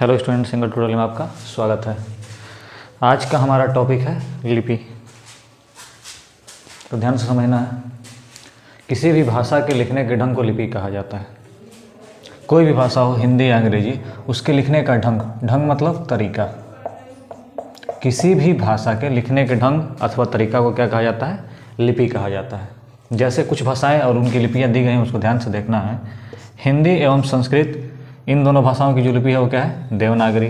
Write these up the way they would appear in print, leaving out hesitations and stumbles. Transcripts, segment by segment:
Hello student, single tutorial में आपका स्वागत है। आज का हमारा टॉपिक है लिपि। तो ध्यान से समझना है, किसी भी भाषा के लिखने के ढंग को लिपि कहा जाता है। कोई भी भाषा हो, हिंदी या अंग्रेजी, उसके लिखने का ढंग मतलब तरीका। किसी भी भाषा के लिखने के ढंग अथवा तरीका को क्या कहा जाता है? लिपि कहा जाता है। जैसे कुछ भाषाएं और उनकी लिपियाँ दी गई हैं, उसको ध्यान से देखना है। हिंदी एवं संस्कृत, इन दोनों भाषाओं की जो लिपि है वो क्या है? देवनागरी।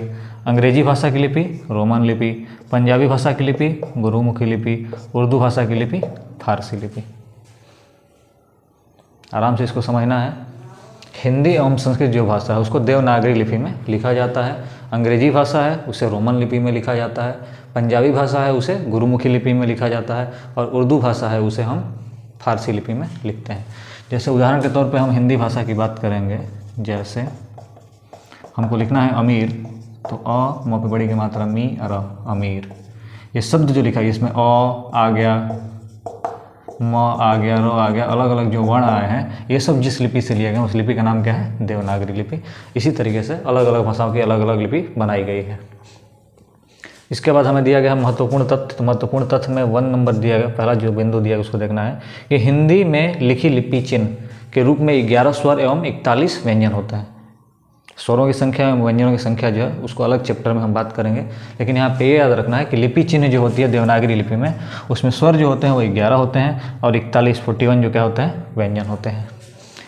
अंग्रेजी भाषा की लिपि रोमन लिपि, पंजाबी भाषा की लिपि गुरुमुखी लिपि, उर्दू भाषा की लिपि फारसी लिपि। आराम से इसको समझना है। हिंदी एवं संस्कृत जो भाषा है उसको देवनागरी लिपि में लिखा जाता है। अंग्रेजी भाषा है उसे रोमन लिपि में लिखा जाता है। पंजाबी भाषा है उसे गुरुमुखी लिपि में लिखा जाता है। और उर्दू भाषा है उसे हम फारसी लिपि में लिखते हैं। जैसे उदाहरण के तौर पे हम हिंदी भाषा की बात करेंगे। जैसे हमको लिखना है अमीर, तो अ म पे बड़ी की मात्रा मी और अमीर। ये शब्द जो लिखा है इसमें अ आ गया, म आ गया, र आ गया, अलग अलग जो वर्ण आए हैं ये सब जिस लिपि से लिए गए उस लिपि का नाम क्या है? देवनागरी लिपि। इसी तरीके से अलग अलग भाषाओं की अलग अलग लिपि बनाई गई है। इसके बाद हमें दिया गया महत्वपूर्ण तथ्य। तो महत्वपूर्ण तथ्य में 1 नंबर दिया गया, पहला जो बिंदु दिया गया उसको देखना है कि हिंदी में लिखी लिपि चिन्ह के रूप में 11 स्वर एवं 41 व्यंजन होता है। स्वरों की संख्या एवं व्यंजनों की संख्या जो है उसको अलग चैप्टर में हम बात करेंगे, लेकिन यहाँ पे ये याद रखना है कि लिपि चिन्ह जो होती है देवनागरी लिपि में, उसमें स्वर जो होते हैं वो 11 होते हैं और 41 जो क्या होते हैं? व्यंजन होते हैं।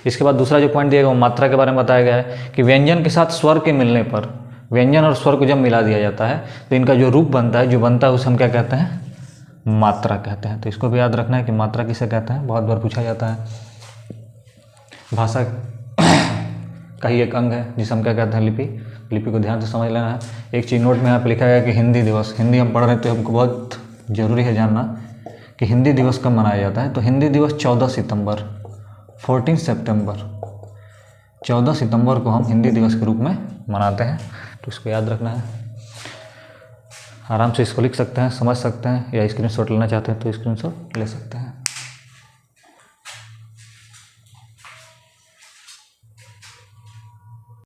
इसके बाद दूसरा जो पॉइंट दिया गया वो मात्रा के बारे में बताया गया है कि व्यंजन के साथ स्वर के मिलने पर, व्यंजन और स्वर को जब मिला दिया जाता है तो इनका जो रूप बनता है, जो बनता है उसे हम क्या कहते हैं? मात्रा कहते हैं। तो इसको भी याद रखना है कि मात्रा किसे कहते हैं, बहुत बार पूछा जाता है। भाषा का ही एक अंग है जिसे हम क्या कहते हैं? लिपि। लिपि को ध्यान से समझ लेना है। एक चीज़ नोट में यहाँ पे लिखा गया कि हिंदी दिवस, हिंदी हम पढ़ रहे हैं तो हमको बहुत ज़रूरी है जानना कि हिंदी दिवस कब मनाया जाता है। तो हिंदी दिवस 14 सितंबर 14 सितंबर 14 सितंबर को हम हिंदी दिवस के रूप में मनाते हैं। तो इसको याद रखना है। आराम से इसको लिख सकते हैं, समझ सकते हैं, या स्क्रीनशॉट लेना चाहते हैं तो स्क्रीनशॉट ले सकते हैं।